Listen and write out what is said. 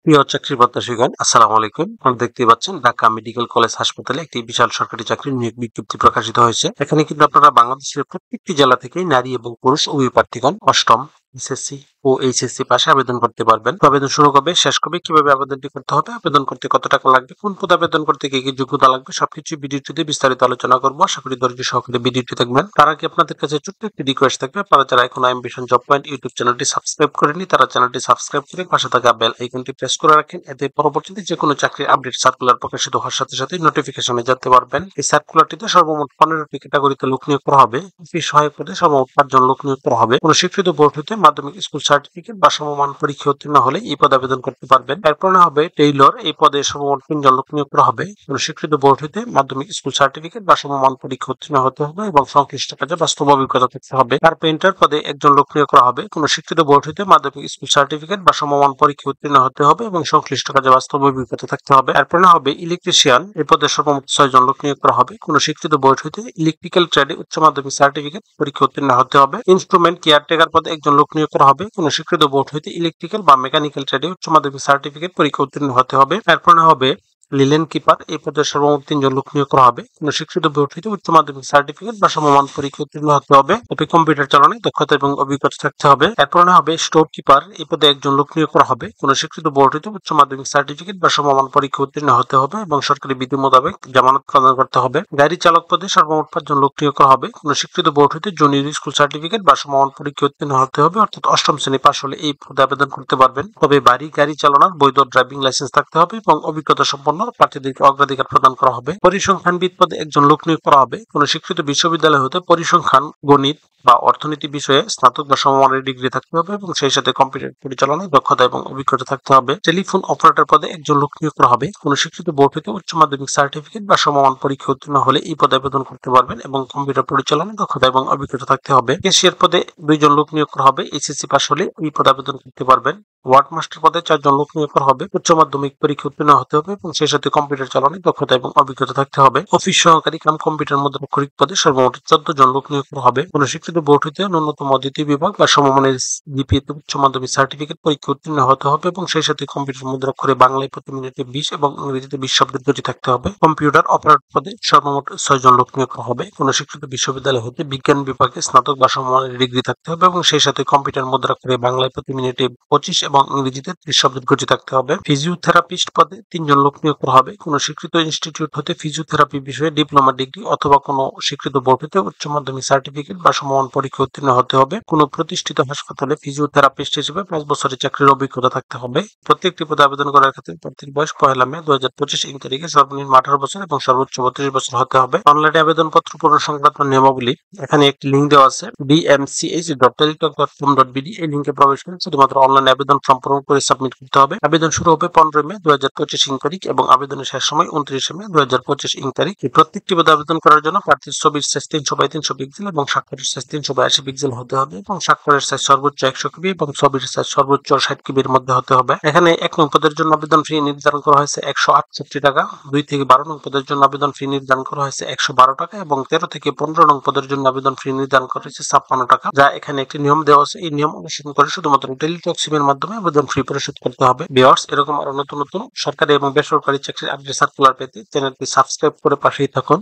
প্রিয় চাকরি প্রত্যাশীগণ, আসসালামু আলাইকুম। আপনারা দেখতেই পাচ্ছেন ঢাকা মেডিকেল কলেজ হাসপাতালে একটি বিশাল সরকারি চাকরির নিয়োগ বিজ্ঞপ্তি প্রকাশিত হয়েছে। এখানে কিন্তু আপনারা বাংলাদেশের প্রত্যেকটি জেলা থেকেই নারী এবং পুরুষ উভয় প্রার্থীগণ অষ্টম, এসএসসি ও এইচএসসি পাশে আবেদন করতে পারবেন। তো আবেদন শুরু কবে, শেষ কবে, কিভাবে আবেদনটি করতে হবে, আবেদন করতে কত টাকা লাগবে, কোন পদে আবেদন করতে কি কি যোগ্যতা লাগবে, সবকিছু ভিডিওটিতে বিস্তারিত আলোচনা করবো। আশা করি ধৈর্য সহকারে ভিডিওটি দেখবেন। তার আগে আপনাদের কাছে ছোট্ট একটি রিকোয়েস্ট থাকবে, আপনারা যারা এখন অ্যাম্বিশন জব পয়েন্ট ইউটিউব চ্যানেলটি সাবস্ক্রাইব করেনি, তারা চ্যানেলটি সাবস্ক্রাইব করে পাশে থাকা বেল আইকনটি প্রেস করে রাখেন। এতে পরবর্তীতে যে কোনো চাকরির আপডেট সার্কুলার প্রকাশিত হওয়ার সাথে সাথে নোটিফিকেশনে যেতে পারবেন। এই সার্কুলারটিতে সর্বমোট 15টি ক্যাটাগরিতে লোক নিয়োগ করা হবে। অফিস সহায়ক পদে সর্বমোট 5 জন লোক নিয়োগ করা হবে। কোনো স্বীকৃত বোর্ড হতে মাধ্যমিক স্কুল সার্টিফিকেট বা সমমান পরীক্ষা উত্তীর্ণ হলে এই পদে আবেদন করতে পারবেন। এরপর হবে টেইলর, এই পদে সর্বমোট 3 জন লোক নিয়োগ করা হবে। কোনো স্বীকৃত বোর্ড হতে মাধ্যমিক স্কুল সার্টিফিকেট বা সমমান পরীক্ষা উত্তীর্ণ হতে হবে এবং সংশ্লিষ্ট কাজে বাস্তব অভিজ্ঞতা থাকতে হবে। কার্পেন্টার পদে একজন লোক নিয়োগ করা হবে। কোনো স্বীকৃত বোর্ড হতে মাধ্যমিক স্কুল সার্টিফিকেট বা সমমান পরীক্ষা উত্তীর্ণ হতে হবে এবং সংশ্লিষ্ট কাজে বাস্তব অভিজ্ঞতা থাকতে হবে। এরপর হবে ইলেকট্রিশিয়ান, এই পদে সর্বমোট 6 জন লোক নিয়োগ করা হবে। কোনো স্বীকৃত বোর্ড হতে ইলেকট্রিক্যাল ট্রেডে উচ্চ মাধ্যমিক সার্টিফিকেট পরীক্ষা উত্তীর্ণ হতে হবে। ইনস্ট্রুমেন্ট কেয়ারটেকার পদে একজন লোক নিয়োগ করা হবে। কোনো স্বীকৃত বোর্ড হতে ইলেকট্রিক্যাল বা মেকানিক্যাল ট্রেডে উচ্চ মাধ্যমিক সার্টিফিকেট পরীক্ষা উত্তীর্ণ হতে হবে। এরপর হবে লিলেন কিপার, এই পদে সর্বমোট 3 জন লোক নিয়োগ করা হবে। কোনো স্বীকৃত বোর্ড হতে উচ্চ মাধ্যমিক সার্টিফিকেট বা সমমান পরীক্ষা উত্তীর্ণ হতে হবে। তবে কম্পিউটার চালানে দক্ষতা এবং অভিজ্ঞতা থাকতে হবে। এরপর হবে স্টোর কিপার, এই পদে একজন লোক নিয়োগ করা হবে। কোনো স্বীকৃত বোর্ড হতে উচ্চ মাধ্যমিক সার্টিফিকেট বা সমমান পরীক্ষা উত্তীর্ণ হতে হবে এবং সরকারি বিধি মোতাবেক জামানত প্রদান করতে হবে। গাড়ি চালক পদে সর্বমোট 5 জন লোক নিয়োগ করা হবে। কোনো স্বীকৃত বোর্ড হতে জুনিয়র স্কুল সার্টিফিকেট বা সমমান পরীক্ষা উত্তীর্ণ হতে হবে, অর্থাৎ অষ্টম শ্রেণী পাশ হলে এই পদে আবেদন করতে পারবেন। তবে বাড়ি গাড়ি চালানোর বৈধ ড্রাইভিং লাইসেন্স থাকতে হবে এবং অভিজ্ঞতা সম্পন্ন প্রার্থীদেরকে অগ্রাধিকার প্রদান করা হবে। পরিসংখ্যানবিদ পদে একজন লোক নিয়োগ করা হবে। কোনো স্বীকৃত বিশ্ববিদ্যালয় হতে পরিসংখ্যান, গণিত বা অর্থনীতি বিষয়ে স্নাতক বা সমমানের ডিগ্রি থাকতে হবে এবং সেই সাথে কম্পিউটার পরিচালনায় দক্ষতা এবং অভিজ্ঞতা থাকতে হবে। টেলিফোন অপারেটর পদে একজন লোক নিয়োগ করা হবে। কোনো স্বীকৃত বোর্ড হতে উচ্চ মাধ্যমিক সার্টিফিকেট বা সমমান পরীক্ষা উত্তীর্ণ হলে এই পদে আবেদন করতে পারবেন এবং কম্পিউটার পরিচালনায় দক্ষতা এবং অভিজ্ঞতা থাকতে হবে। ক্যাশিয়ার পদে 2 জন লোক নিয়োগ করা হবে। এইচএসসি পাস হলে এই পদে আবেদন করতে পারবেন। ওয়ার্ড মাস্টার পদে 4 জন লোক নিয়োগ করা হবে। উচ্চ মাধ্যমিক পরীক্ষা উত্তীর্ণ হতে হবে এবং সেই সাথে কম্পিউটার চালানোয় দক্ষতা এবং অভিজ্ঞতা থাকতে হবে। অফিস সহকারী কাম কম্পিউটার মুদ্রাক্ষরিক পদে সর্বমোট 14 জন লোক নিয়োগ করা হবে। কোনো স্বীকৃত বোর্ড হতে ন্যূনতম দ্বিতীয় বিভাগ বা সমমানের জিপিএতে উচ্চ মাধ্যমিক সার্টিফিকেট পরীক্ষা উত্তীর্ণ হতে হবে এবং সেই সাথে কম্পিউটার মুদ্রাক্ষরে বাংলায় প্রতি মিনিটে 20 এবং ইংরেজিতে 20 শব্দের গতি থাকতে হবে। কম্পিউটার অপারেটর পদে সর্বমোট 6 জন লোক নিয়োগ করা হবে। কোনো স্বীকৃত বিশ্ববিদ্যালয় হতে বিজ্ঞান বিভাগে স্নাতক বা সমমানের ডিগ্রি থাকতে হবে এবং সেই সাথে কম্পিউটার মুদ্রাক্ষরে বাংলায় প্রতি মিনিটে 25 এবং ইংরেজিতে 30 শব্দের গতি থাকতে হবে। ফিজিওথেরাপিস্ট পদে 3 জন লোক নিয়োগ করা হবে। কোনো স্বীকৃত ইনস্টিটিউট হতে ফিজিওথেরাপি বিষয়ে ডিপ্লোমা ডিগ্রি অথবা কোনো স্বীকৃত বোর্ড হতে উচ্চ মাধ্যমিক সার্টিফিকেট বা সমমান পরীক্ষা উত্তীর্ণ হতে হবে। কোনো প্রতিষ্ঠিত হাসপাতালে ফিজিওথেরাপিস্ট হিসেবে 5 বছরের চাকরির অভিজ্ঞতা থাকতে হবে। প্রত্যেকটি পদে আবেদন করার ক্ষেত্রে প্রার্থীর বয়স 1 মে 2025 ইং তারিখে সর্বনিম্ন 18 বছর এবং সর্বোচ্চ 32 বছর হতে হবে। অনলাইনে আবেদনপত্র পূরণ সংক্রান্ত নিয়মাবলী এখানে একটি লিঙ্ক দেওয়া আছে, dmch.teletalk.com.bd। এই লিঙ্কে প্রবেশ করে শুধুমাত্র অনলাইন আবেদন ফর্ম পূরণ করে সাবমিট করতে হবে। আবেদন শুরু হবে 15 মে 2025 ইং তারিখ এবং আবেদনের শেষ সময় 29 মে 2025 ইং তারিখ। এই প্রত্যেকটি পদে আবেদন করার জন্য প্রার্থীর ছবির সাইজ 300x300 পিক্সেল এবং স্বাক্ষরের সাইজ 382 পিক্সেল হতে হবে এবং স্বাক্ষরের সাইজ সর্বোচ্চ 100 কেবি এবং ছবির সাইজ সর্বোচ্চ 60 কেবির মধ্যে হতে হবে। এখানে 1 নং পদের জন্য আবেদন ফি নির্ধারণ করা হয়েছে 168 টাকা। 2 থেকে 12 নং পদের জন্য আবেদন ফি নির্ধারণ করা হয়েছে 112 টাকা এবং 13 থেকে 15 নং পদের জন্য আবেদন ফি নির্ধারণ করা হয়েছে 56 টাকা। যা এখানে একটি নিয়ম দেওয়া আছে, এই নিয়ম অনুসরণ করে শুধুমাত্র টেলিটক সিমের মাধ্যমে আবেদন ফি পরিশোধ করতে হবে। ভিউয়ার্স, এরকম আরো নতুন নতুন সরকারি এবং বেসরকারি চাকরির আপডেট সার্কুলার পেতে চ্যানেলটি সাবস্ক্রাইব করে পাশেই থাকুন।